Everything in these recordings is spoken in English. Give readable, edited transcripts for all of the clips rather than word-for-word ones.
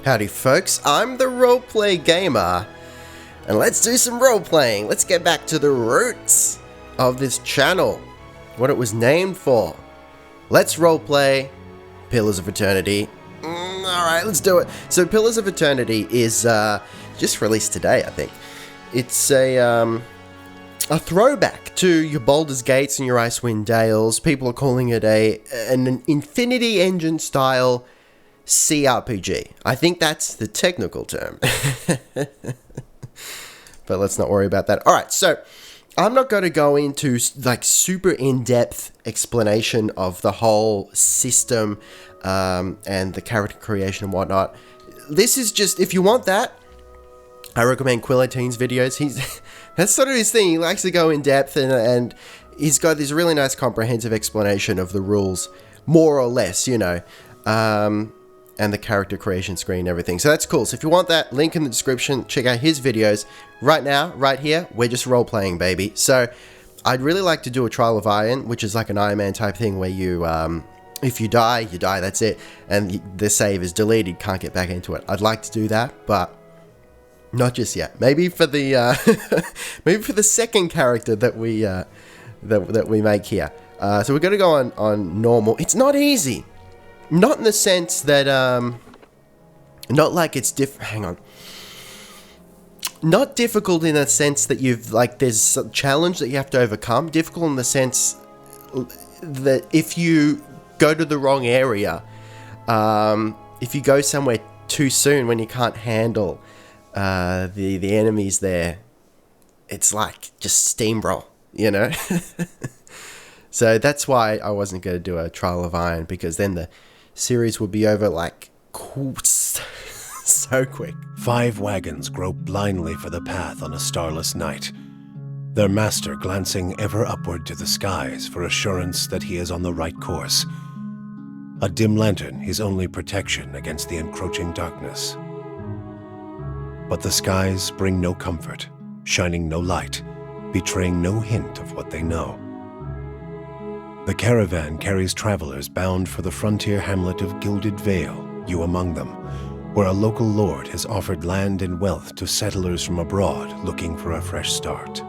Howdy folks, I'm the Roleplay Gamer, and let's do some role-playing. Let's get back to the roots of this channel, what it was named for. Let's roleplay Pillars of Eternity. Alright, let's do it. So Pillars of Eternity is just released today, I think. It's a throwback to your Baldur's Gates and your Icewind Dales. People are calling it an Infinity Engine style CRPG. I think that's the technical term. But let's not worry about that. Alright, so I'm not going to go into like super in-depth explanation of the whole system and the character creation and whatnot. This is just, if you want that, I recommend Quillateen's videos. That's sort of his thing. He likes to go in depth and he's got this really nice comprehensive explanation of the rules, more or less, you know. And the character creation screen and everything. So that's cool. So if you want that, link in the description, check out his videos. Right now, right here, we're just role-playing, baby. So I'd really like to do a Trial of Iron, which is like an Iron Man type thing where you, if you die, that's it. And the save is deleted, can't get back into it. I'd like to do that, but not just yet. Maybe for the, maybe for the second character that we, that we make here. So we're gonna go on normal. It's not easy. Not in the sense that, not like it's hang on. Not difficult in the sense that there's some challenge that you have to overcome. Difficult in the sense that if you go to the wrong area, if you go somewhere too soon when you can't handle the enemies there, it's like just steamroll, you know? So that's why I wasn't going to do a Trial of Iron, because then the series would be over like so quick. 5 wagons grope blindly for the path on a starless night, their master glancing ever upward to the skies for assurance that he is on the right course. A dim lantern his only protection against the encroaching darkness. But the skies bring no comfort, shining no light, betraying no hint of what they know. The caravan carries travelers bound for the frontier hamlet of Gilded Vale, you among them, where a local lord has offered land and wealth to settlers from abroad looking for a fresh start.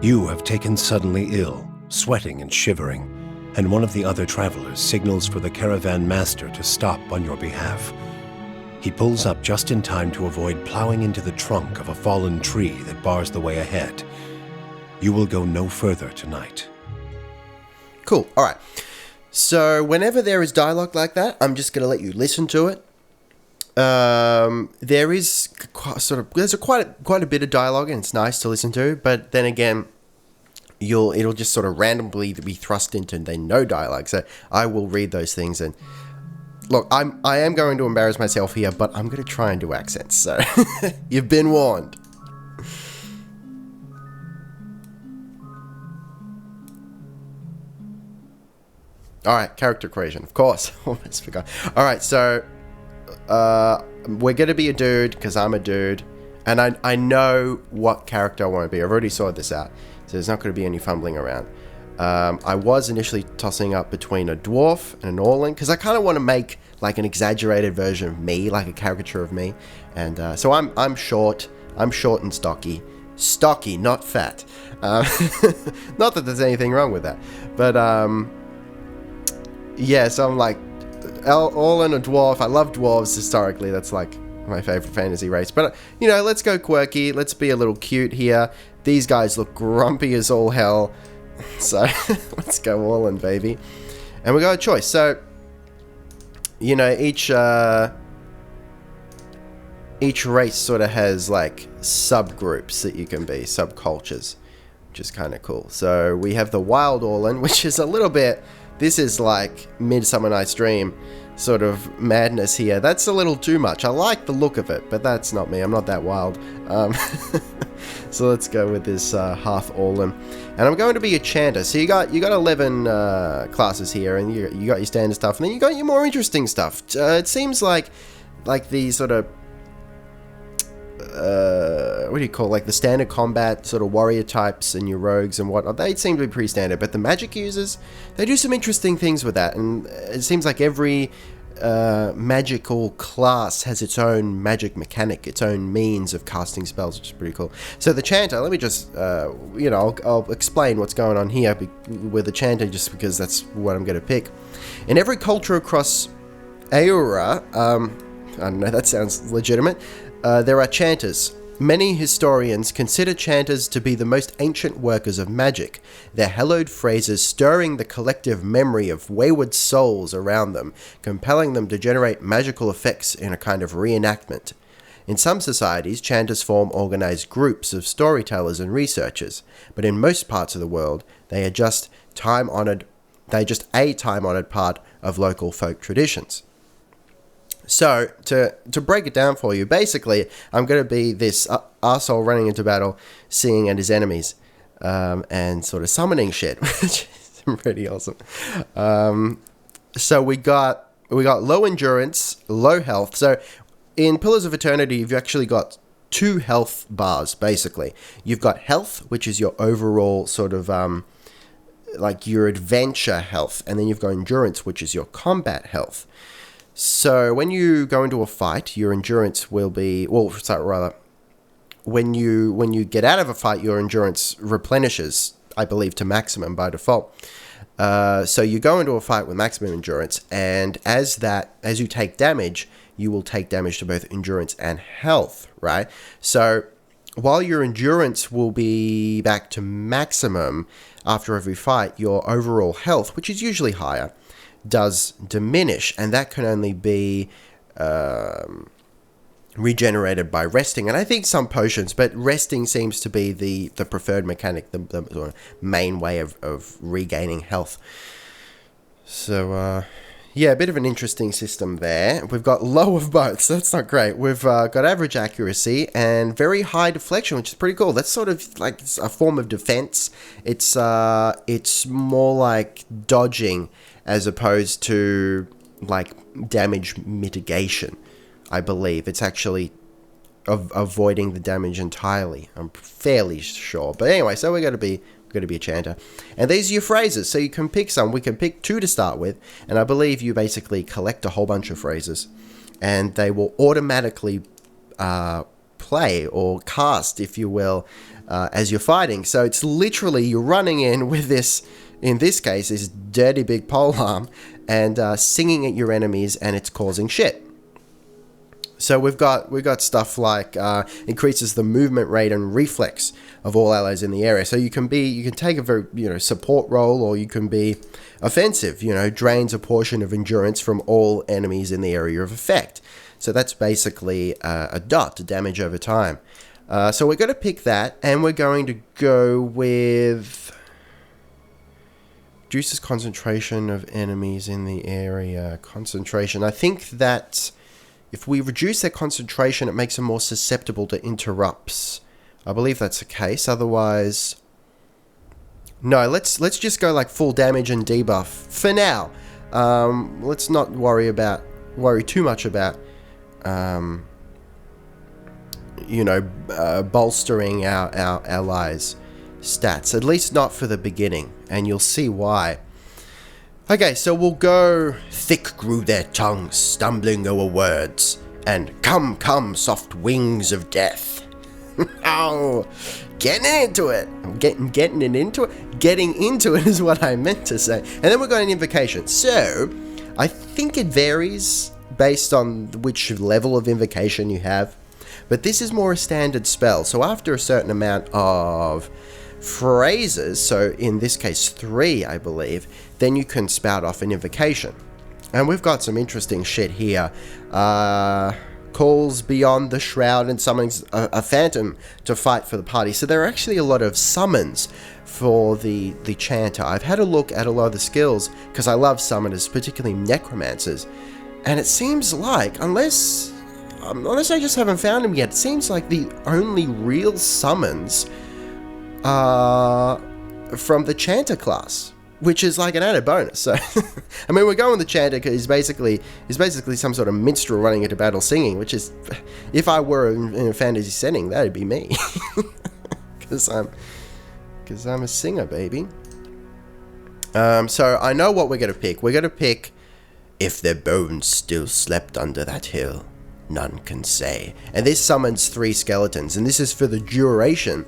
You have taken suddenly ill, sweating and shivering, and one of the other travelers signals for the caravan master to stop on your behalf. He pulls up just in time to avoid plowing into the trunk of a fallen tree that bars the way ahead. You will go no further tonight. Cool. All right. So whenever there is dialogue like that, I'm just going to let you listen to it. There is there's quite a bit of dialogue, and it's nice to listen to. But then again, it'll just sort of randomly be thrust into no dialogue. So I will read those things. And look, I am going to embarrass myself here, but I'm going to try and do accents. So you've been warned. Alright, character creation, of course. Almost forgot. Alright, so we're going to be a dude, because I'm a dude. And I know what character I want to be. I've already sorted this out. So there's not going to be any fumbling around. I was initially tossing up between a dwarf and an Orlan, because I kind of want to make like an exaggerated version of me, like a caricature of me. And so I'm short. I'm short and stocky. Stocky, not fat. Not that there's anything wrong with that. But yeah, so I'm like Orlan, a dwarf. I love dwarves historically. That's like my favorite fantasy race. But, you know, let's go quirky. Let's be a little cute here. These guys look grumpy as all hell. So let's go Orlan, baby. And we got a choice. So, you know, each race sort of has like subgroups that you can be, subcultures, which is kind of cool. So we have the Wild Orlan, which is a little bit... This is like Midsummer Night's Dream sort of madness here. That's a little too much. I like the look of it, but that's not me. I'm not that wild. So let's go with this Hearth Orlan. And I'm going to be a Chanter. So you got 11 classes here, and you got your standard stuff, and then you got your more interesting stuff. It seems like the sort of what do you call, like the standard combat sort of warrior types and your rogues and whatnot, they seem to be pretty standard, but the magic users, they do some interesting things with that, and it seems like every magical class has its own magic mechanic, its own means of casting spells, which is pretty cool. So the Chanter, let me just, I'll explain what's going on here with the Chanter, just because that's what I'm going to pick. In every culture across Aura, I don't know, that sounds legitimate, there are Chanters. Many historians consider Chanters to be the most ancient workers of magic, their hallowed phrases stirring the collective memory of wayward souls around them, compelling them to generate magical effects in a kind of reenactment. In some societies, Chanters form organized groups of storytellers and researchers, but in most parts of the world, they are just a time-honored part of local folk traditions. So, to break it down for you, basically, I'm going to be this arsehole running into battle, seeing at his enemies, and sort of summoning shit, which is pretty awesome. So we got low endurance, low health. So in Pillars of Eternity, you've actually got 2 health bars, basically. You've got health, which is your overall sort of, like your adventure health, and then you've got endurance, which is your combat health. So when you go into a fight, your endurance will be, when you get out of a fight, your endurance replenishes, I believe, to maximum by default. So you go into a fight with maximum endurance, and as you take damage, you will take damage to both endurance and health, right? So while your endurance will be back to maximum after every fight, your overall health, which is usually higher, does diminish, and that can only be regenerated by resting. And I think some potions, but resting seems to be the preferred mechanic, the main way of regaining health. So, yeah, a bit of an interesting system there. We've got low of both, so that's not great. We've got average accuracy and very high deflection, which is pretty cool. That's sort of like a form of defense. It's more like dodging as opposed to like damage mitigation, I believe. It's actually avoiding the damage entirely, I'm fairly sure. But anyway, so we're going to be a Chanter. And these are your phrases, so you can pick some. We can pick 2 to start with, and I believe you basically collect a whole bunch of phrases, and they will automatically play or cast, if you will, as you're fighting. So it's literally you're running in with this, in this case, this dirty big polearm, and singing at your enemies, and it's causing shit. So we've got stuff like increases the movement rate and reflex of all allies in the area. So you can take a very support role, or you can be offensive. Drains a portion of endurance from all enemies in the area of effect. So that's basically a damage over time. So we're going to pick that, and we're going to go with reduces concentration of enemies in the area. Concentration. I think that if we reduce their concentration, it makes them more susceptible to interrupts. I believe that's the case. Otherwise, no. Let's just go like full damage and debuff for now. Let's not worry too much about bolstering our allies' stats. At least not for the beginning, and you'll see why. Okay, so we'll go. Thick grew their tongues, stumbling over words, and come, soft wings of death. Oh, getting into it. Getting into it. Getting into it is what I meant to say. And then we've got an invocation. So, I think it varies based on which level of invocation you have, but this is more a standard spell. So after a certain amount of phrases, so in this case 3, I believe, then you can spout off an invocation. And we've got some interesting shit here. Calls beyond the shroud and summons a phantom to fight for the party. So there are actually a lot of summons for the Chanter. I've had a look at a lot of the skills because I love summoners, particularly necromancers. And it seems like, unless I just haven't found them yet, it seems like the only real summons are from the Chanter class, which is like an added bonus. So, I mean, we're going with the Chanter because he's basically some sort of minstrel running into battle singing, which is, if I were in a fantasy setting, that'd be me, because I'm a singer, baby. So I know what we're gonna pick. We're gonna pick If their bones still slept under that hill, none can say. And this summons 3 skeletons, and this is for the duration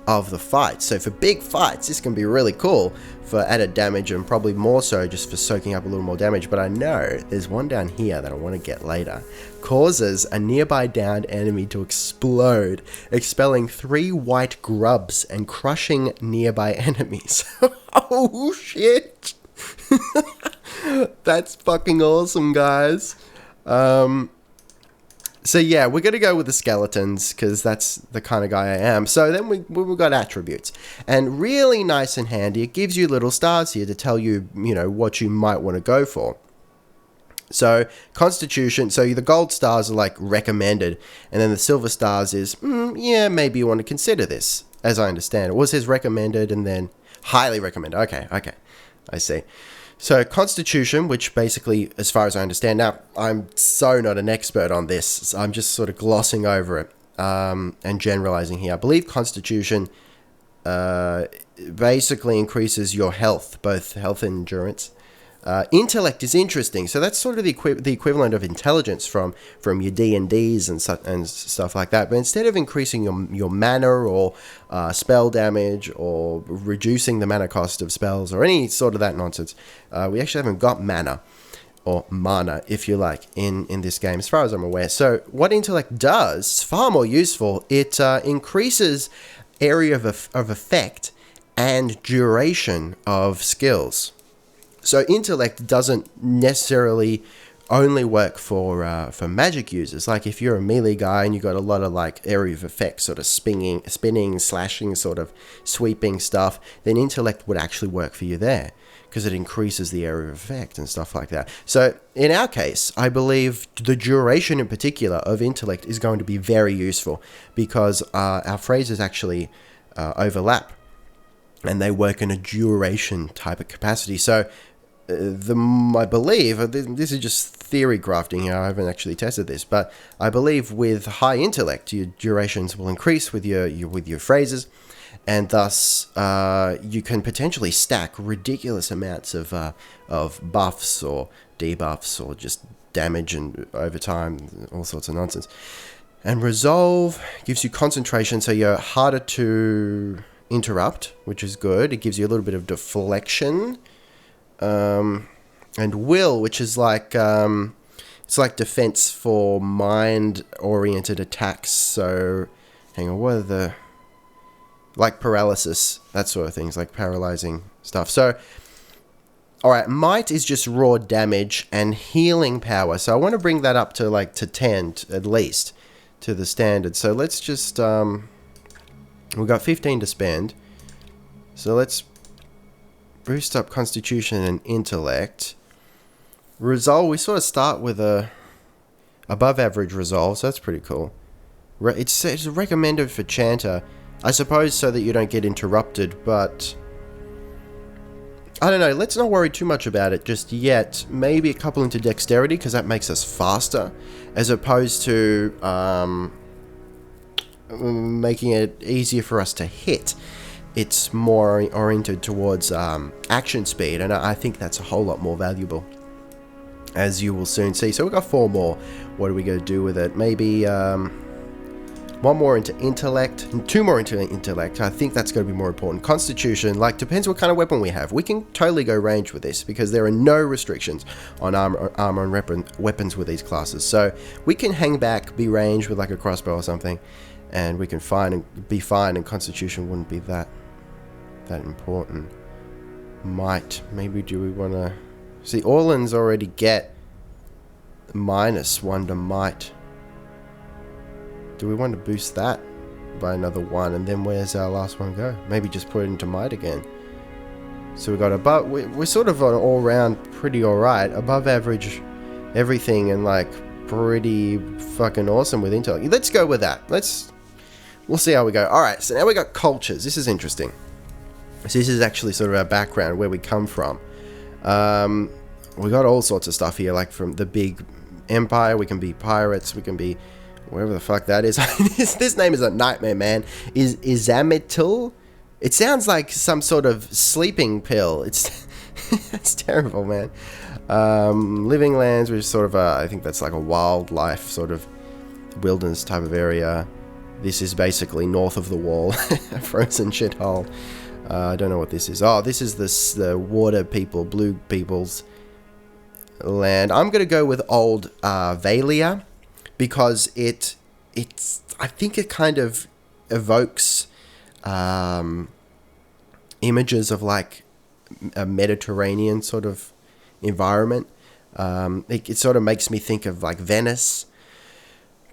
of the fight. So for big fights, this can be really cool for added damage, and probably more so just for soaking up a little more damage. But I know there's one down here that I want to get later. Causes a nearby downed enemy to explode, expelling 3 white grubs and crushing nearby enemies. Oh shit! That's fucking awesome, guys. So yeah, we're going to go with the skeletons because that's the kind of guy I am. So then we've got attributes. And really nice and handy, it gives you little stars here to tell you, what you might want to go for. So Constitution, so the gold stars are like recommended. And then the silver stars is, yeah, maybe you want to consider this, as I understand it. What says recommended and then highly recommended. Okay, I see. So Constitution, which basically, as far as I understand, now I'm so not an expert on this, so I'm just sort of glossing over it and generalizing here. I believe Constitution basically increases your health, both health and endurance. Intellect is interesting, so that's sort of the equivalent of intelligence from your D&Ds and stuff like that. But instead of increasing your mana or spell damage or reducing the mana cost of spells or any sort of that nonsense, we actually haven't got mana or mana, if you like, in this game, as far as I'm aware. So what Intellect does, far more useful. It increases area of effect and duration of skills. So Intellect doesn't necessarily only work for magic users. Like if you're a melee guy and you've got a lot of like area of effect, sort of spinning, slashing, sort of sweeping stuff, then Intellect would actually work for you there because it increases the area of effect and stuff like that. So in our case, I believe the duration in particular of Intellect is going to be very useful because our phrases actually overlap and they work in a duration type of capacity. So I believe, this is just theory crafting here, I haven't actually tested this, but I believe with high intellect, your durations will increase with your phrases, and thus you can potentially stack ridiculous amounts of buffs or debuffs or just damage and over time, all sorts of nonsense. And resolve gives you concentration, so you're harder to interrupt, which is good. It gives you a little bit of deflection. And will, which is like it's like defense for mind-oriented attacks. So, hang on, what are the like paralysis, that sort of things, like paralyzing stuff. So, all right, might is just raw damage and healing power. So I want to bring that up to 10 at least to the standard. So let's just we've got 15 to spend. So let's boost up Constitution and Intellect. Resolve, we sort of start with a above average resolve, so that's pretty cool. It's recommended for Chanter, I suppose, so that you don't get interrupted, but I don't know, let's not worry too much about it just yet. Maybe a couple into Dexterity, because that makes us faster, as opposed to making it easier for us to hit. It's more oriented towards action speed, and I think that's a whole lot more valuable, as you will soon see. So we've got 4 more. What are we going to do with it? Maybe 1 more into Intellect, and 2 more into Intellect. I think that's going to be more important. Constitution, depends what kind of weapon we have. We can totally go range with this, because there are no restrictions on armor and weapons with these classes. So we can hang back, be ranged with like a crossbow or something, and we can be fine, and Constitution wouldn't be that important. Might, maybe do we want to see Orlan's already get -1 to might. Do we want to boost that by another 1, and then where's our last one go? Maybe just put it into might again. So we got above, we're sort of on all round pretty alright, above average everything, and pretty fucking awesome with intellect. Let's go with that. We'll see how we go. Alright, so now we got cultures. This is interesting. So this is actually sort of our background, where we come from. We got all sorts of stuff here, like from the big empire. We can be pirates. We can be whatever the fuck that is. This name is a nightmare, man. Is Izamitil? It sounds like some sort of sleeping pill. It's terrible, man. Living lands, which is sort of I think that's like a wildlife sort of wilderness type of area. This is basically north of the wall, a frozen shithole. I don't know what this is. Oh, this is the water people, blue people's land. I'm gonna go with old Valia because it's I think it kind of evokes images of like a Mediterranean sort of environment. It sort of makes me think of like Venice.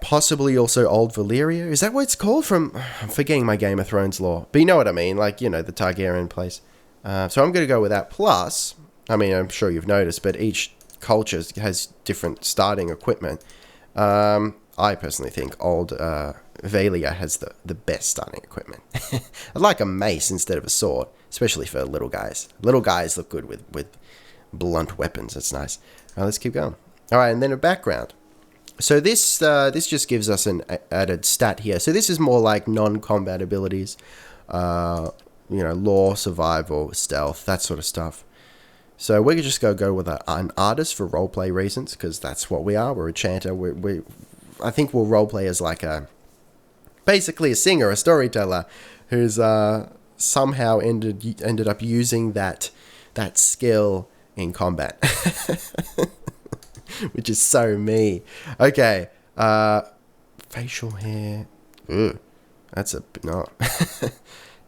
Possibly also Old Valyria. Is that what it's called? I'm forgetting my Game of Thrones lore. But you know what I mean. Like, the Targaryen place. So I'm going to go with that. Plus, I mean, I'm sure you've noticed, but each culture has different starting equipment. I personally think Old Valia has the best starting equipment. I'd like a mace instead of a sword, especially for little guys. Little guys look good with blunt weapons. That's nice. Let's keep going. All right, and then a background. So this just gives us an added stat here. So this is more like non-combat abilities, lore, survival, stealth, that sort of stuff. So we're just going to go with an artist for roleplay reasons, because that's what we are. We're a chanter. I think we'll roleplay as like basically a singer, a storyteller, who's somehow ended up using that skill in combat. Which is so me. Okay. Facial hair. Ooh, that's no.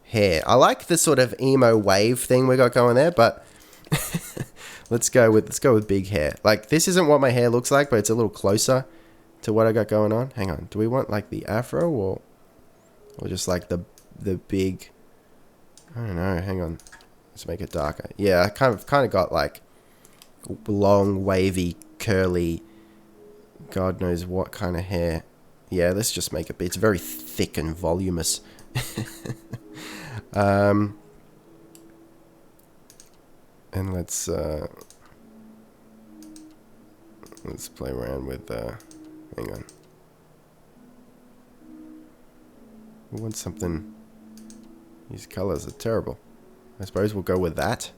Hair. I like the sort of emo wave thing we got going there, but let's go with big hair. Like, this isn't what my hair looks like, but it's a little closer to what I got going on. Hang on. Do we want like the afro or just like the big? I don't know. Hang on. Let's make it darker. Yeah, I kind of got like long, wavy, curly, God knows what kind of hair. Yeah, let's just make it. It's very thick and voluminous. And let's play around with. Hang on. We want something. These colors are terrible. I suppose we'll go with that.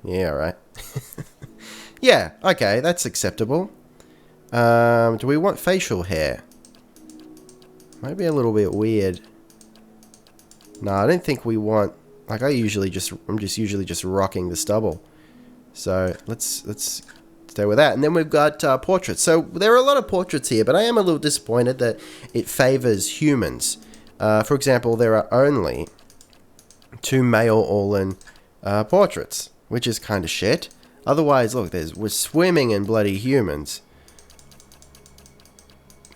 Yeah, right. Yeah, okay, that's acceptable. Do we want facial hair? Might be a little bit weird. No, I don't think we want. Like, I'm usually just rocking the stubble. So let's stay with that. And then we've got portraits. So there are a lot of portraits here, but I am a little disappointed that it favors humans. For example, there are only 2 male Orlan portraits, which is kind of shit. Otherwise, look, we're swimming in bloody humans.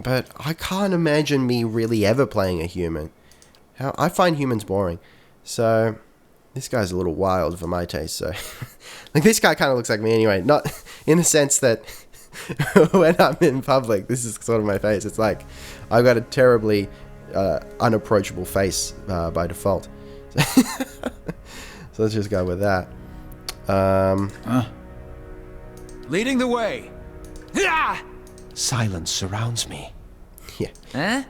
But I can't imagine me really ever playing a human. I find humans boring. So, this guy's a little wild for my taste, so... like, this guy kind of looks like me anyway. Not in the sense that when I'm in public, this is sort of my face. It's like, I've got a terribly unapproachable face by default. So let's just go with that. Leading the way. Silence surrounds me. Yeah. Huh?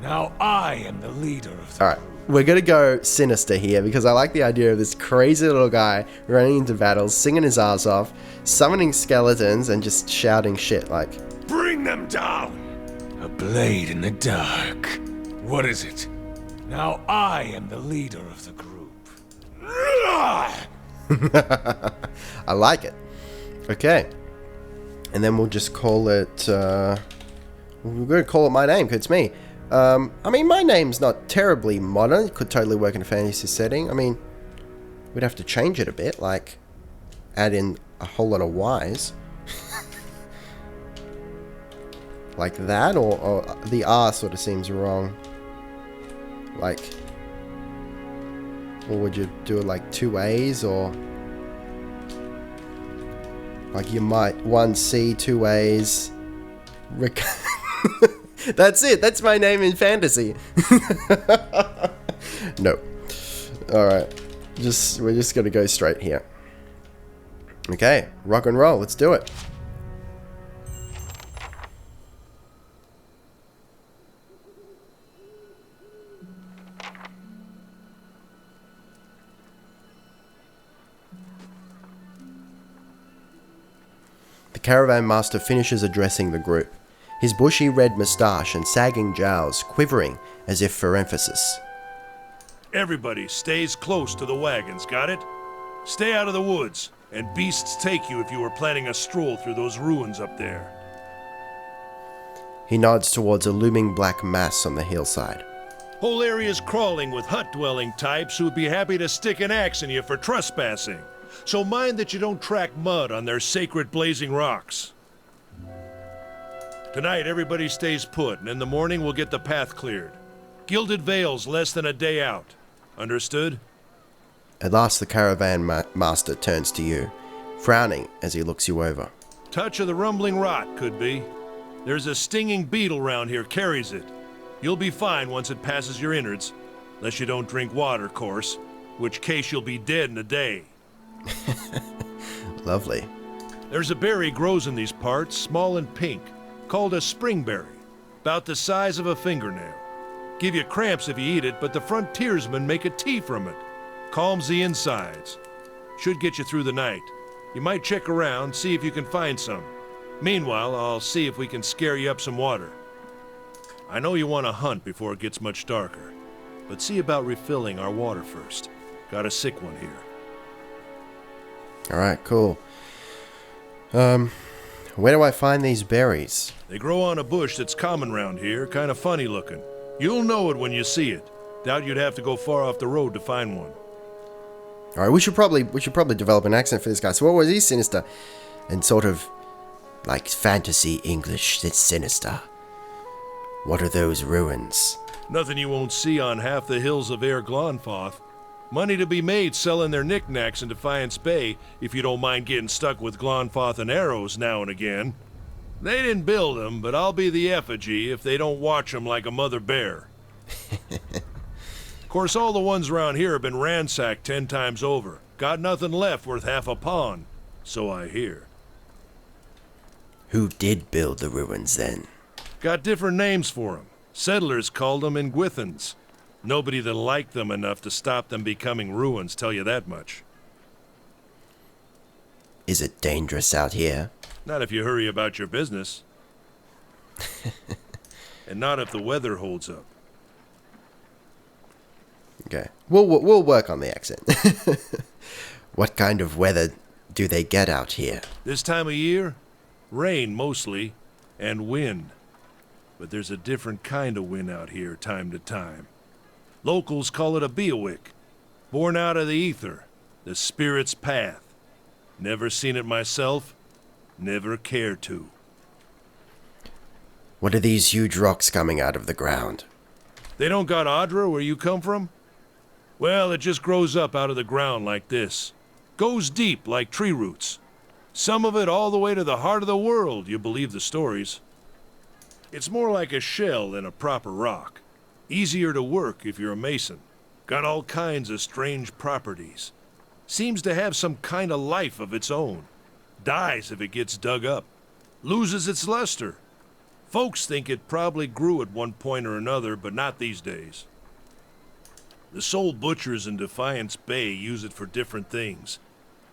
Now I am the leader of the... Alright, we're gonna go sinister here because I like the idea of this crazy little guy running into battles, singing his ass off, summoning skeletons, and just shouting shit like... Bring them down! A blade in the dark. What is it? Now I am the leader of the group. I like it. Okay. And then we'll just call it... we're going to call it my name, because it's me. I mean, my name's not terribly modern. It could totally work in a fantasy setting. I mean, we'd have to change it a bit, like add in a whole lot of Y's. Like that, or the R sort of seems wrong. Like, or would you do it like 2 A's, or like you might 1 C, 2 A's. That's it. That's my name in fantasy. No. All right. We're just gonna go straight here. Okay, rock and roll. Let's do it. caravan master finishes addressing the group, his bushy red moustache and sagging jowls quivering as if for emphasis. Everybody stays close to the wagons, got it? Stay out of the woods, and beasts take you if you were planning a stroll through those ruins up there. He nods towards a looming black mass on the hillside. Whole area's crawling with hut-dwelling types who would be happy to stick an axe in you for trespassing. So mind that you don't track mud on their sacred blazing rocks. Tonight, everybody stays put, and in the morning we'll get the path cleared. Gilded Vale's less than a day out. Understood? At last the caravan master turns to you, frowning as he looks you over. Touch of the rumbling rot, could be. There's a stinging beetle round here, carries it. You'll be fine once it passes your innards. Unless you don't drink water, course. Which case you'll be dead in a day. Lovely. There's a berry grows in these parts, small and pink, called a springberry. About the size of a fingernail. Give you cramps if you eat it, but the frontiersmen make a tea from it. Calms the insides. Should get you through the night. You might check around, see if you can find some. Meanwhile, I'll see if we can scare you up some water. I know you want to hunt before it gets much darker, but see about refilling our water first. Got a sick one here. Alright, cool. Where do I find these berries? They grow on a bush that's common round here, kind of funny looking. You'll know it when you see it. Doubt you'd have to go far off the road to find one. Alright, we should probably develop an accent for this guy. So what was he, sinister? And sort of like fantasy English that's sinister. What are those ruins? Nothing you won't see on half the hills of Air Glonfoth. Money to be made selling their knickknacks in Defiance Bay, if you don't mind getting stuck with Glonfoth and arrows now and again. They didn't build them, but I'll be the effigy if they don't watch them like a mother bear. Of course, all the ones around here have been ransacked 10 times over. Got nothing left worth half a pawn, so I hear. Who did build the ruins then? Got different names for them. Settlers called them Ingwithans. Nobody that liked them enough to stop them becoming ruins, tell you that much. Is it dangerous out here? Not if you hurry about your business. And not if the weather holds up. Okay. We'll work on the accent. What kind of weather do they get out here? This time of year? Rain, mostly. And wind. But there's a different kind of wind out here time to time. Locals call it a beowick. Born out of the ether. The spirit's path. Never seen it myself. Never care to. What are these huge rocks coming out of the ground? They don't got Adra where you come from? Well, it just grows up out of the ground like this. Goes deep like tree roots. Some of it all the way to the heart of the world, you believe the stories. It's more like a shell than a proper rock. Easier to work if you're a mason. Got all kinds of strange properties. Seems to have some kind of life of its own. Dies if it gets dug up. Loses its luster. Folks think it probably grew at one point or another, but not these days. The soul butchers in Defiance Bay use it for different things.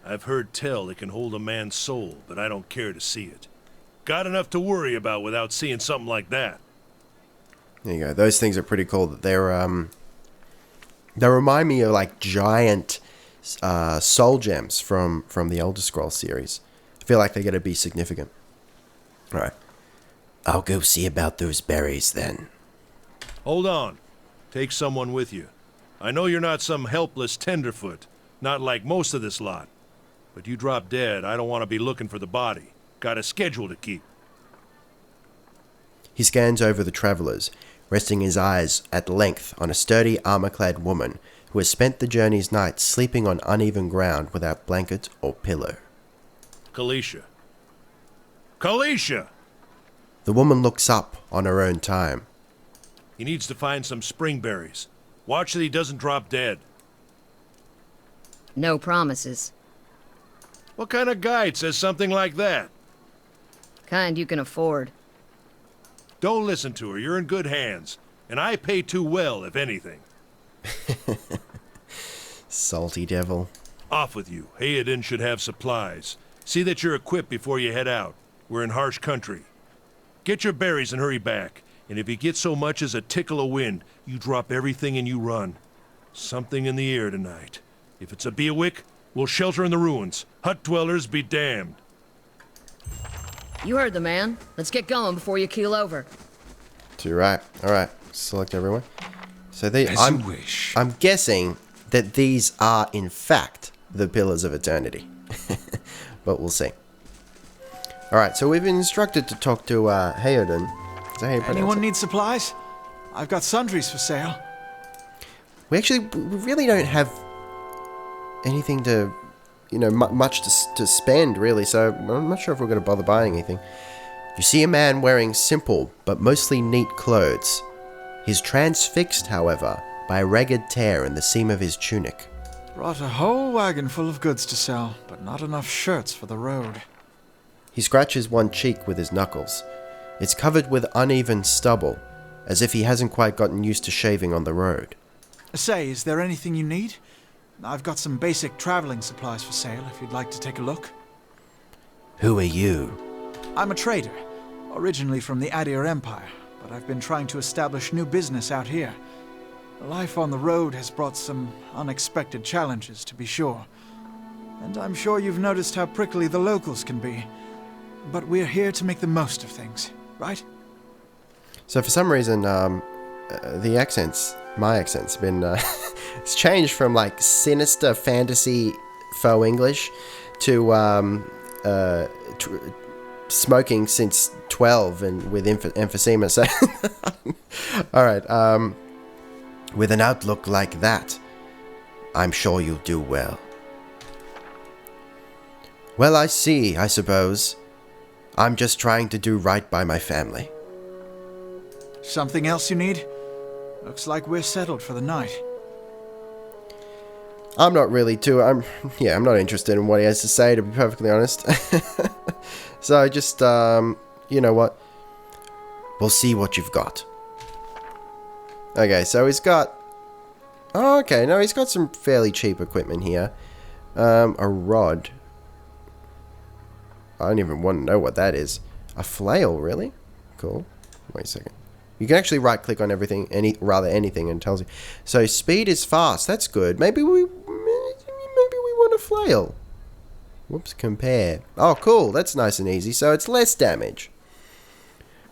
I've heard tell it can hold a man's soul, but I don't care to see it. Got enough to worry about without seeing something like that. There you go. Those things are pretty cool. They're they remind me of like giant soul gems from the Elder Scrolls series. I feel like they're going to be significant. All right. I'll go see about those berries then. Hold on. Take someone with you. I know you're not some helpless tenderfoot, not like most of this lot. But you drop dead, I don't want to be looking for the body. Got a schedule to keep. He scans over the travelers, resting his eyes at length on a sturdy, armor-clad woman who has spent the journey's night sleeping on uneven ground without blanket or pillow. Kalisha. Kalisha! The woman looks up on her own time. He needs to find some springberries. Watch that he doesn't drop dead. No promises. What kind of guide says something like that? Kind you can afford. Don't listen to her. You're in good hands. And I pay too well, if anything. Salty devil. Off with you. Hayden should have supplies. See that you're equipped before you head out. We're in harsh country. Get your berries and hurry back. And if you get so much as a tickle of wind, you drop everything and you run. Something in the air tonight. If it's a Bewick, we'll shelter in the ruins. Hut dwellers be damned. You heard the man. Let's get going before you keel over. To right. All right. Select everyone. So As you wish. I'm guessing that these are in fact the Pillars of Eternity, but we'll see. All right. So we've been instructed to talk to Hayodin. Is that how you pronounce Anyone it? need supplies? I've got sundries for sale. We really don't have anything to, much to spend, really, so I'm not sure if we're going to bother buying anything. You see a man wearing simple, but mostly neat clothes. He's transfixed, however, by a ragged tear in the seam of his tunic. Brought a whole wagon full of goods to sell, but not enough shirts for the road. He scratches one cheek with his knuckles. It's covered with uneven stubble, as if he hasn't quite gotten used to shaving on the road. Say, is there anything you need? I've got some basic traveling supplies for sale if you'd like to take a look. Who are you? I'm a trader, originally from the Adir Empire, but I've been trying to establish new business out here. Life on the road has brought some unexpected challenges, to be sure. And I'm sure you've noticed how prickly the locals can be. But we're here to make the most of things, right? So for some reason, my accent's been, it's changed from like sinister fantasy faux English to smoking since 12 and with emphysema. So, all right, with an outlook like that, I'm sure you'll do well. Well, I see, I suppose. I'm just trying to do right by my family. Something else you need? Looks like we're settled for the night. I'm not really I'm not interested in what he has to say, to be perfectly honest. So just, you know what? We'll see what you've got. Okay, so he's got... Oh, okay, no, he's got some fairly cheap equipment here. A rod. I don't even want to know what that is. A flail, really? Cool. Wait a second. You can actually right-click on everything, anything, and it tells you. So speed is fast. That's good. Maybe we want a flail. Whoops. Compare. Oh, cool. That's nice and easy. So it's less damage.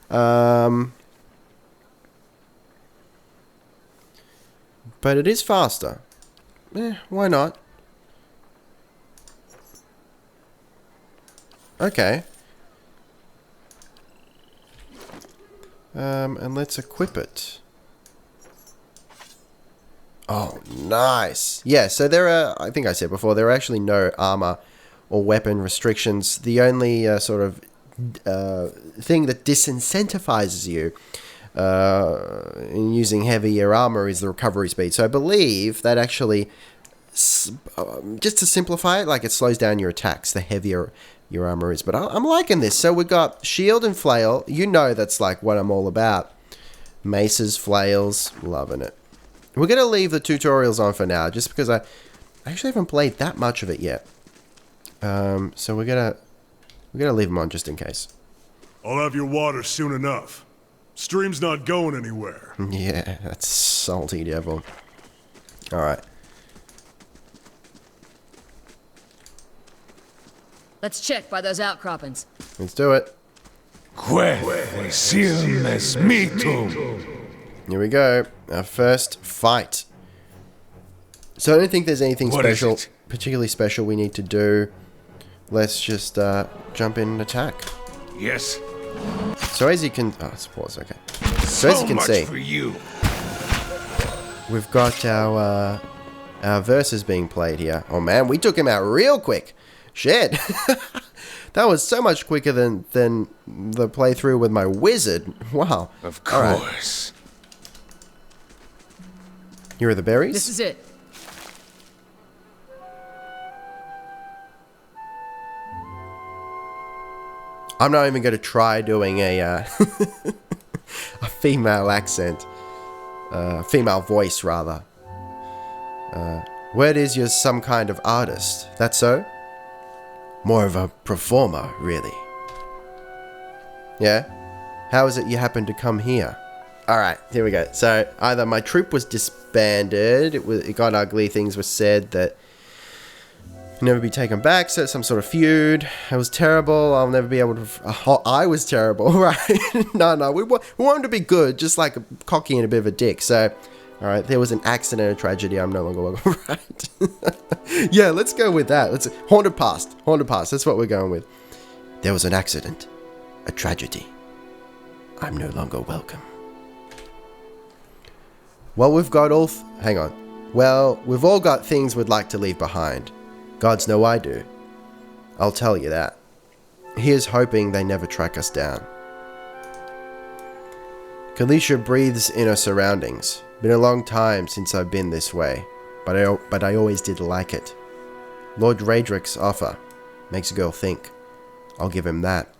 But it is faster. Why not? Okay. And let's equip it. Oh, nice. Yeah, so there are, I think I said before, there are actually no armor or weapon restrictions. The only sort of thing that disincentivizes you in using heavier armor is the recovery speed. So I believe that actually, just to simplify it, like it slows down your attacks the heavier your armor is. But I'm liking this. So we got shield and flail. You know that's like what I'm all about. Maces, flails, loving it. We're going to leave the tutorials on for now, just because I actually haven't played that much of it yet. So we're gonna leave them on just in case. I'll have your water soon enough. Stream's not going anywhere. Yeah, that's salty devil. All right. Let's check by those outcroppings. Let's do it. Here Here we go. Our first fight. So I don't think there's anything special, particularly special we need to do. Let's just jump in and attack. Yes. So as you can... Oh, it's pause, okay. So as you can see, For you. we've got our verses being played here. Oh man, we took him out real quick. Shit. That was so much quicker than the playthrough with my wizard. Wow. Of All right. course. Here are the berries. This is it. I'm not even going to try doing a a female accent. Female voice, rather. Word is you're some kind of artist. That so? more of a performer, really. Yeah? How is it you happened to come here? Alright, here we go. So, either my troop was disbanded, it got ugly, things were said that never be taken back, so some sort of feud. It was terrible, I'll never be able to... I was terrible, right? No, we wanted to be good, just like cocky and a bit of a dick, so... Alright, there was an accident, a tragedy, I'm no longer welcome, right? Yeah, let's go with that. Haunted past, that's what we're going with. There was an accident, a tragedy. I'm no longer welcome. Well, we've got all... hang on. Well, we've all got things we'd like to leave behind. Gods know I do. I'll tell you that. Here's hoping they never track us down. Kalisha breathes in her surroundings. Been a long time since I've been this way, but I always did like it. Lord Raedric's offer makes a girl think. I'll give him that.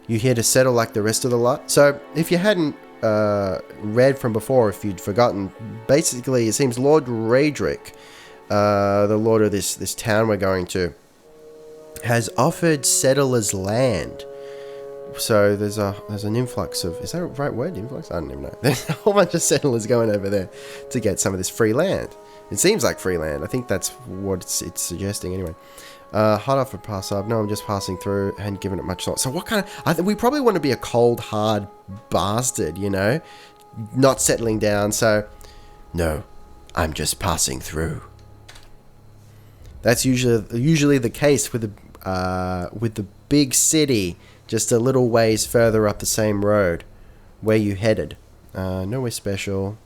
You here to settle like the rest of the lot? So, if you hadn't read from before, if you'd forgotten, basically it seems Lord Raedric, the lord of this town we're going to, has offered settlers land. So there's an influx of... is that the right word? Influx? I don't even know. There's a whole bunch of settlers going over there to get some of this free land. It seems like free land. I think that's what it's suggesting anyway. Hot off a pass up. No, I'm just passing through and giving it much thought. So what kind of... I think we probably want to be a cold, hard bastard, you know? Not settling down, so... No, I'm just passing through. That's usually the case with the big city, just a little ways further up the same road. Where you headed? Nowhere special.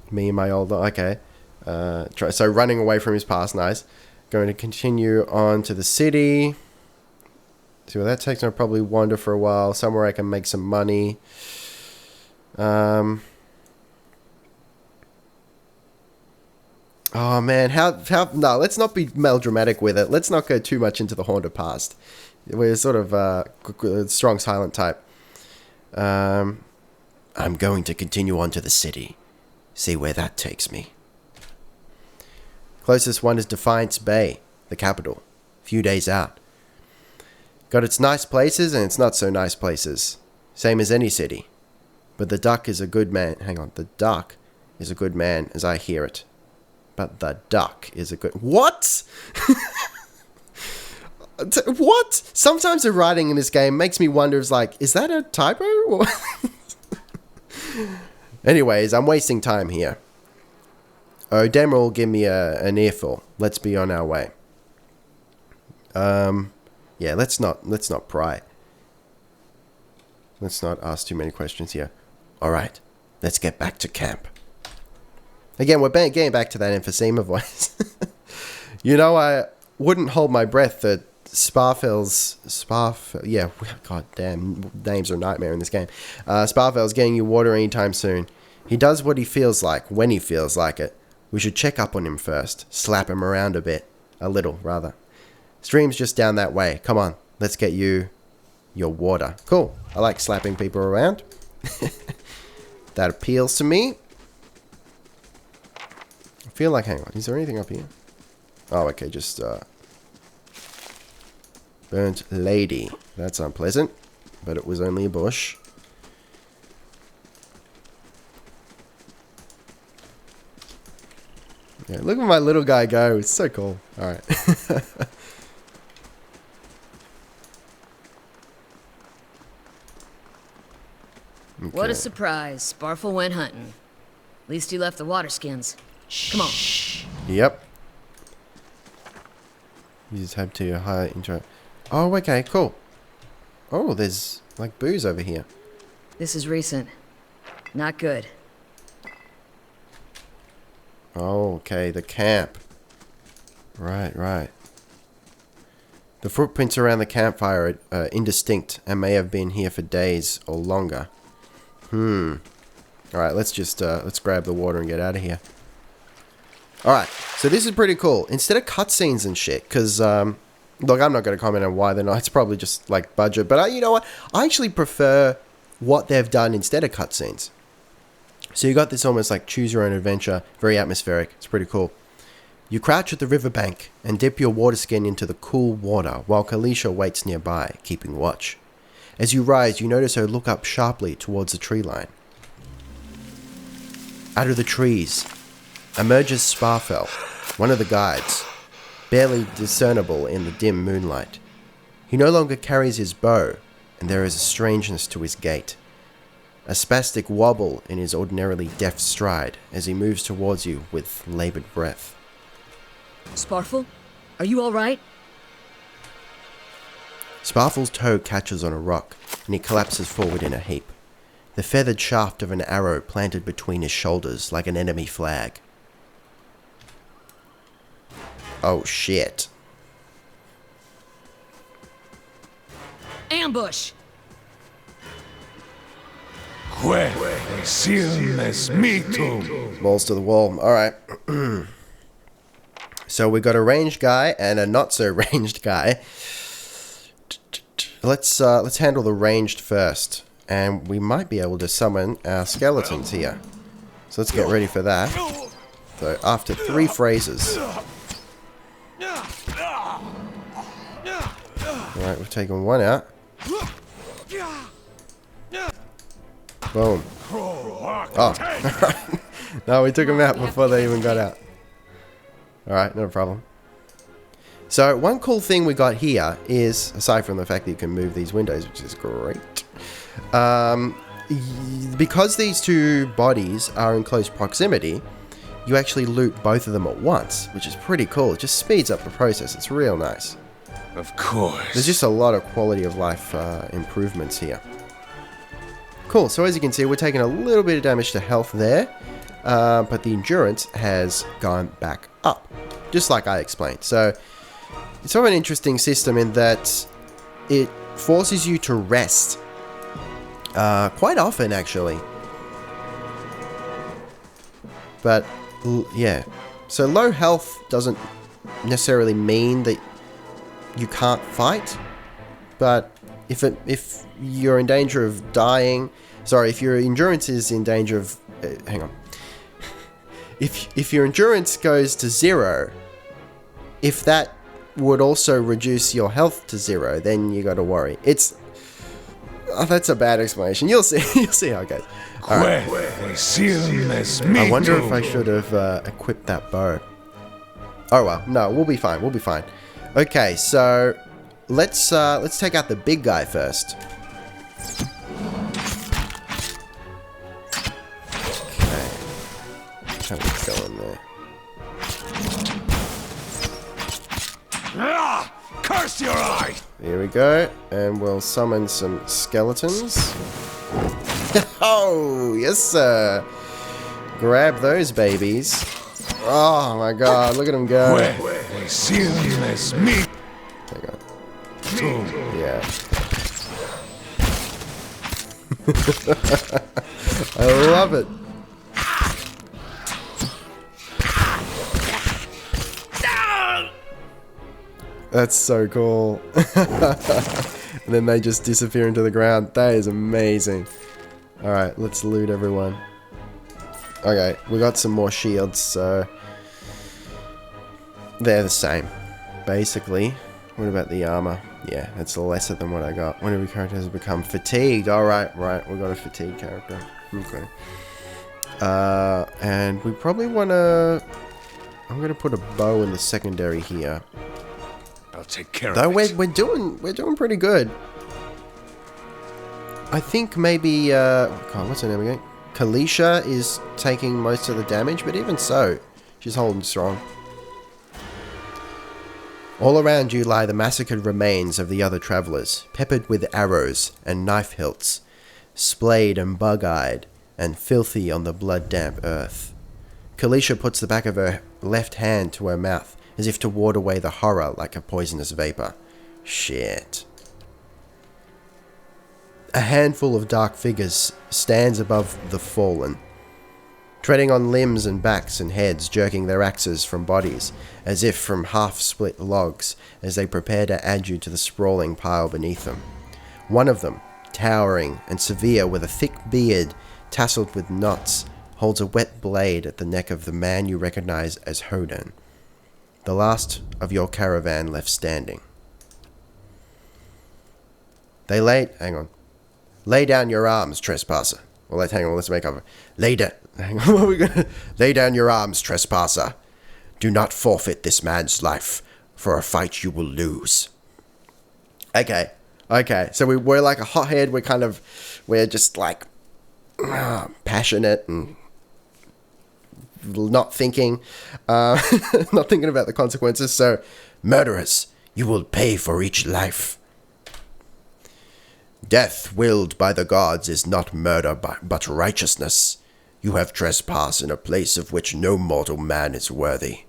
Me and my old... okay. So running away from his past, nice. Going to continue on to the city. See where that takes me. I'll probably wander for a while. Somewhere I can make some money. Oh man, how no, let's not be melodramatic with it. Let's not go too much into the haunted past. We're sort of strong silent type. I'm going to continue on to the city. See where that takes me. Closest one is Defiance Bay, the capital. Few days out. Got its nice places and its not so nice places. Same as any city. But the duck is a good man. Hang on, the duck is a good man as I hear it. But the duck is a good... What? What? Sometimes the writing in this game makes me wonder, is that a typo? Anyways, I'm wasting time here. Demra will give me an earful. Let's be on our way. Yeah, let's not pry. Let's not ask too many questions here. Alright, let's get back to camp. Again, we're getting back to that emphysema voice. You know, I wouldn't hold my breath that yeah, god damn, names are a nightmare in this game. Sparfel's getting you water anytime soon. He does what he feels like, when he feels like it. We should check up on him first. Slap him around a bit. A little, rather. Stream's just down that way. Come on, let's get you your water. Cool. I like slapping people around. That appeals to me. I feel like, hang on, is there anything up here? Oh, okay, just, burnt lady. That's unpleasant, but it was only a bush. Yeah, look at my little guy go. It's so cool. Alright. Okay. What a surprise. Sparfel went hunting. At least he left the water skins. Come on. Yep. You just have to high intro. Oh, okay, cool. Oh, there's like booze over here. This is recent. Not good. Oh, okay, the camp. Right. The footprints around the campfire are indistinct and may have been here for days or longer. Alright, let's grab the water and get out of here. Alright, so this is pretty cool. Instead of cutscenes and shit, because, look, I'm not going to comment on why they're not. It's probably just, like, budget. But you know what? I actually prefer what they've done instead of cutscenes. So you got this almost like choose your own adventure, very atmospheric. It's pretty cool. You crouch at the riverbank and dip your water skin into the cool water while Kalisha waits nearby, keeping watch. As you rise, you notice her look up sharply towards the tree line. Out of the trees emerges Sparfell, one of the guides, barely discernible in the dim moonlight. He no longer carries his bow, and there is a strangeness to his gait. A spastic wobble in his ordinarily deft stride as he moves towards you with labored breath. Sparfel? Are you alright? Sparfel's toe catches on a rock, and he collapses forward in a heap, the feathered shaft of an arrow planted between his shoulders like an enemy flag. Oh shit. Ambush! Balls to the wall. Alright. So we got a ranged guy and a not so ranged guy. Let's handle the ranged first. And we might be able to summon our skeletons here. So let's get ready for that. So after 3 phrases. Alright, we've taken 1 out. Boom. Oh. No, we took them out before they even got out. Alright, no problem. So, one cool thing we got here is, aside from the fact that you can move these windows, which is great, because these 2 bodies are in close proximity, you actually loot both of them at once, which is pretty cool. It just speeds up the process. It's real nice. Of course. There's just a lot of quality of life improvements here. Cool, so as you can see, we're taking a little bit of damage to health there, but the endurance has gone back up, just like I explained. So, it's sort of an interesting system in that it forces you to rest quite often, actually. But, yeah. So low health doesn't necessarily mean that you can't fight, but if you're in danger of dying, sorry, if your endurance is in danger of, hang on, if your endurance goes to 0, if that would also reduce your health to 0, then you got to worry. It's that's a bad explanation. You'll see. You'll see how it goes. All right. I wonder if I should have equipped that bow. Oh well, no, we'll be fine. We'll be fine. Okay, so let's take out the big guy first. Okay, how we going there? Curse your eye! Here we go, and we'll summon some skeletons. Oh, yes sir! Grab those babies. Oh my god, look at them go. Hang on. Yeah. I love it. That's so cool. And then they just disappear into the ground. That is amazing. Alright, let's loot everyone. Okay, we got some more shields, so they're the same, basically. What about the armor? Yeah, it's lesser than what I got. One of your characters has become fatigued. Alright, right, we got a fatigued character. Okay. And we probably want to... I'm going to put a bow in the secondary here. I'll take care of it. We're doing pretty good. I think maybe God, what's her name again? Kalisha is taking most of the damage, but even so, she's holding strong. All around you lie the massacred remains of the other travelers, peppered with arrows and knife hilts, splayed and bug-eyed, and filthy on the blood-damp earth. Kalisha puts the back of her left hand to her mouth, as if to ward away the horror like a poisonous vapor. Shit. A handful of dark figures stands above the fallen, treading on limbs and backs and heads, jerking their axes from bodies, as if from half-split logs, as they prepare to add you to the sprawling pile beneath them. One of them, towering and severe with a thick beard tasseled with knots, holds a wet blade at the neck of the man you recognize as Hoden. the last of your caravan left standing. Lay down your arms, trespasser. Well, let's make up. Lay down your arms, trespasser. Do not forfeit this man's life for a fight you will lose. Okay. So we're like a hothead. We're just like passionate and not thinking about the consequences. So, murderers, you will pay for each life. Death willed by the gods is not murder but righteousness. You have trespassed in a place of which no mortal man is worthy.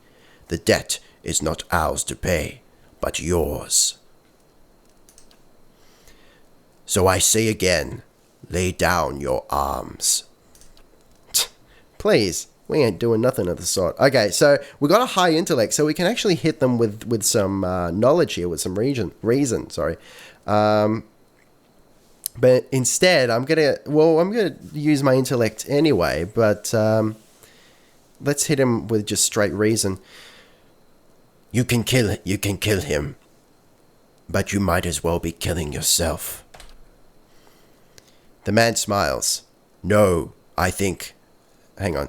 The debt is not ours to pay, but yours. So I say again, lay down your arms. Please, we ain't doing nothing of the sort. Okay, so we got a high intellect, so we can actually hit them with some knowledge here, with some reason. But instead, I'm gonna use my intellect anyway. But let's hit him with just straight reason. You can kill him, but you might as well be killing yourself. The man smiles. No, I think I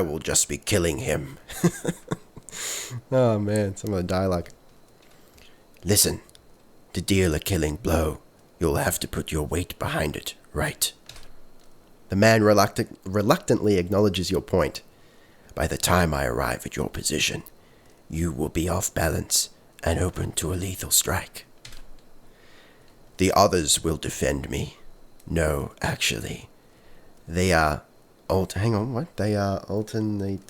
will just be killing him. Oh man, some of the dialogue. Listen, to deal a killing blow, you'll have to put your weight behind it, right? The man reluctantly acknowledges your point. By the time I arrive at your position, you will be off balance and open to a lethal strike. The others will defend me. No, actually. They are... Hang on, what? They are alternately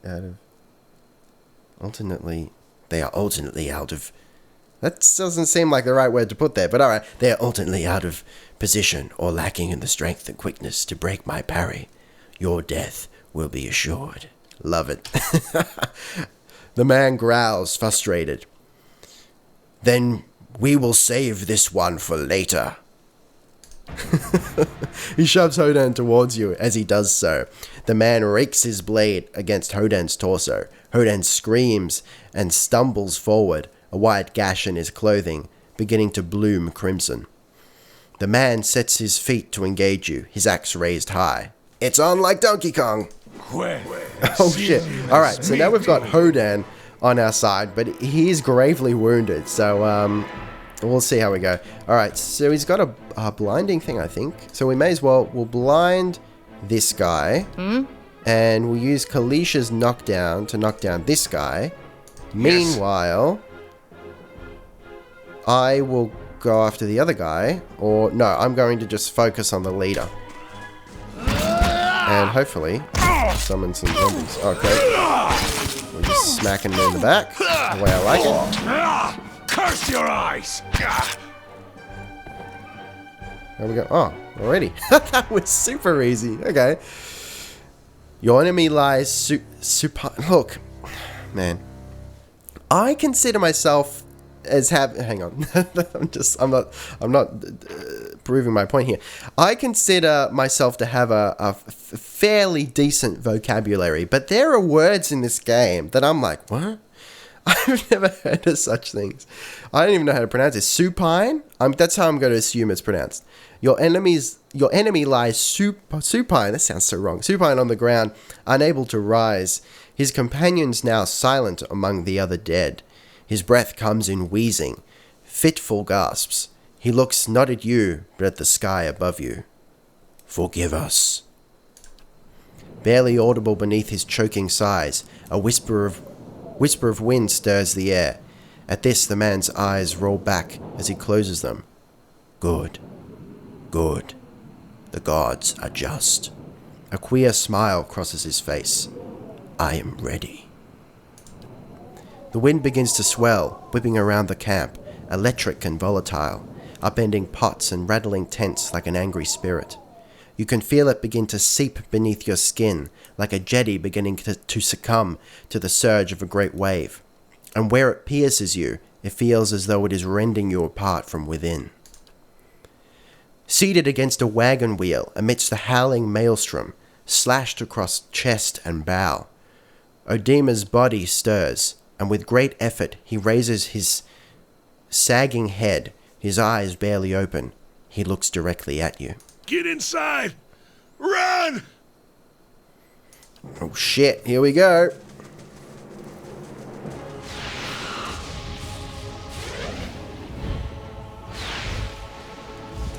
out of... That doesn't seem like the right word to put there, but alright. They are alternately out of position or lacking in the strength and quickness to break my parry. Your death will be assured. Love it. The man growls, frustrated. Then we will save this one for later. He shoves Hodan towards you. As he does so, the man rakes his blade against Hodan's torso. Hodan screams and stumbles forward, a wide gash in his clothing, beginning to bloom crimson. The man sets his feet to engage you, his axe raised high. It's on like Donkey Kong! Oh shit. Alright, so now we've got Hodan on our side, but he's gravely wounded, so we'll see how we go. Alright, so he's got a blinding thing, I think. So we'll blind this guy, and we'll use Kalish's knockdown to knock down this guy. Meanwhile, I will go after the other guy, or no, I'm going to just focus on the leader. And hopefully summon some zombies. Okay. We're just smacking him in the back, the way I like it. Curse your eyes! There we go. Oh, already. That was super easy. Okay. Your enemy lies super... Look, man. I consider myself as hang on. I'm not proving my point here. I consider myself to have a fairly decent vocabulary, but there are words in this game that I'm like, what? I've never heard of such things. I don't even know how to pronounce it. Supine? That's how I'm going to assume it's pronounced. Your enemy lies supine. That sounds so wrong. Supine on the ground, unable to rise. His companions now silent among the other dead. His breath comes in wheezing, fitful gasps. He looks not at you, but at the sky above you. Forgive us. Barely audible beneath his choking sighs, a whisper of wind stirs the air. At this, the man's eyes roll back as he closes them. Good. Good. The gods are just. A queer smile crosses his face. I am ready. The wind begins to swell, whipping around the camp, electric and volatile, upending pots and rattling tents like an angry spirit. You can feel it begin to seep beneath your skin, like a jetty beginning to succumb to the surge of a great wave. And where it pierces you, it feels as though it is rending you apart from within. Seated against a wagon wheel amidst the howling maelstrom, slashed across chest and bow, Odima's body stirs, and with great effort he raises his sagging head, his eyes barely open. He looks directly at you. Get inside! Run! Oh shit, here we go.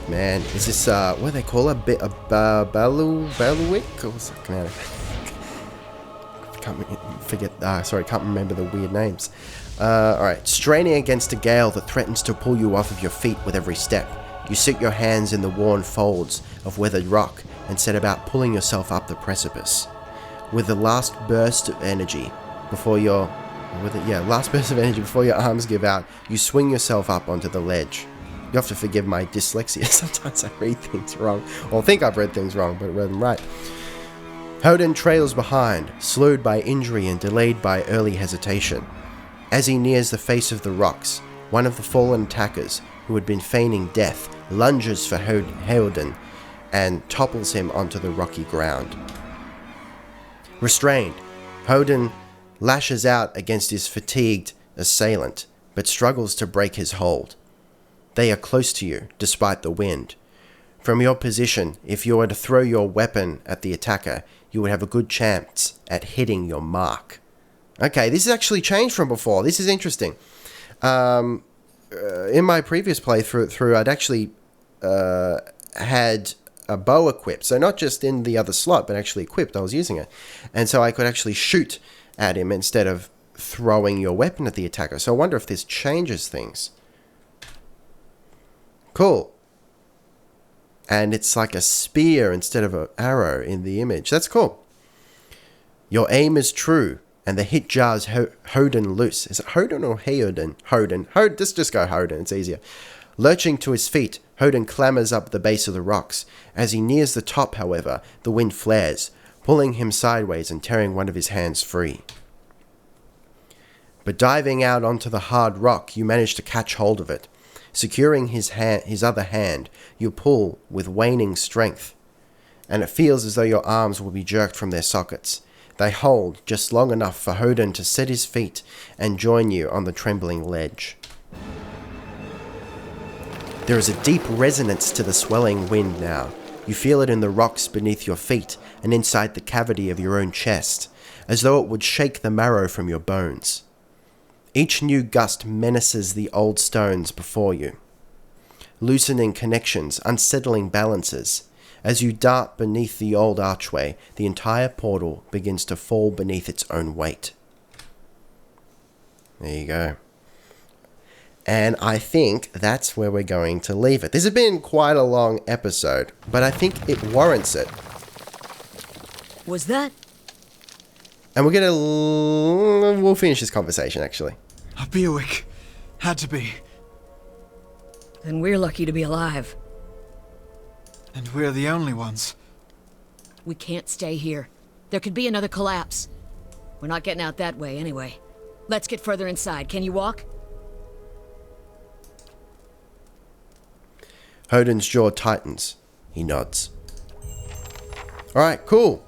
Man, is this, what do they call it? A baluick? Or what's that? Can't remember the weird names. Alright, straining against a gale that threatens to pull you off of your feet with every step. You sit your hands in the worn folds of weathered rock and set about pulling yourself up the precipice. With the last burst of energy before your arms give out, you swing yourself up onto the ledge. You have to forgive my dyslexia. Sometimes I read things wrong, or think I've read things wrong, but read them right. Hoden trails behind, slowed by injury and delayed by early hesitation. As he nears the face of the rocks, one of the fallen attackers, who had been feigning death, lunges for Hoden and topples him onto the rocky ground. Restrained, Hoden lashes out against his fatigued assailant, but struggles to break his hold. They are close to you, despite the wind. From your position, if you were to throw your weapon at the attacker, you would have a good chance at hitting your mark. Okay, this has actually changed from before. This is interesting. In my previous playthrough, I'd actually had a bow equipped. So not just in the other slot, but actually equipped. I was using it. And so I could actually shoot at him instead of throwing your weapon at the attacker. So I wonder if this changes things. Cool. And it's like a spear instead of an arrow in the image. That's cool. Your aim is true, and the hit jars Hoden loose. Is it Hoden or Hoden? Hoden. Let's just go Hoden. It's easier. Lurching to his feet, Hoden clambers up the base of the rocks. As he nears the top, however, the wind flares, pulling him sideways and tearing one of his hands free. But diving out onto the hard rock, you manage to catch hold of it. Securing his other hand, you pull with waning strength, and it feels as though your arms will be jerked from their sockets. They hold just long enough for Hoden to set his feet and join you on the trembling ledge. There is a deep resonance to the swelling wind now. You feel it in the rocks beneath your feet and inside the cavity of your own chest, as though it would shake the marrow from your bones. Each new gust menaces the old stones before you, loosening connections, unsettling balances. As you dart beneath the old archway, the entire portal begins to fall beneath its own weight. There you go. And I think that's where we're going to leave it. This has been quite a long episode, but I think it warrants it. Was that? And we'll finish this conversation, actually. A Bewick. Had to be. Then we're lucky to be alive. And we're the only ones. We can't stay here. There could be another collapse. We're not getting out that way anyway. Let's get further inside. Can you walk? Hoden's jaw tightens. He nods. Alright, cool.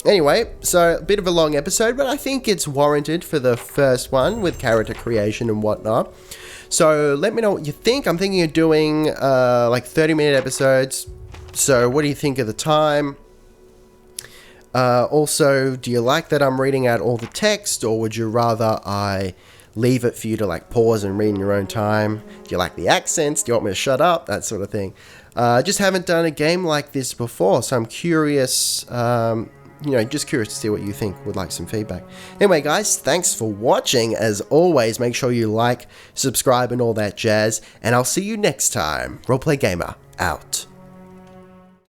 Anyway, so a bit of a long episode, but I think it's warranted for the first one with character creation and whatnot. So let me know what you think. I'm thinking of doing like 30-minute episodes. So what do you think of the time? Also, do you like that I'm reading out all the text, or would you rather I leave it for you to like pause and read in your own time? Do you like the accents? Do you want me to shut up? That sort of thing. Just haven't done a game like this before, so I'm curious. Just curious to see what you think. Would like some feedback. Anyway, guys, thanks for watching. As always, make sure you like, subscribe, and all that jazz. And I'll see you next time. Roleplay Gamer, out.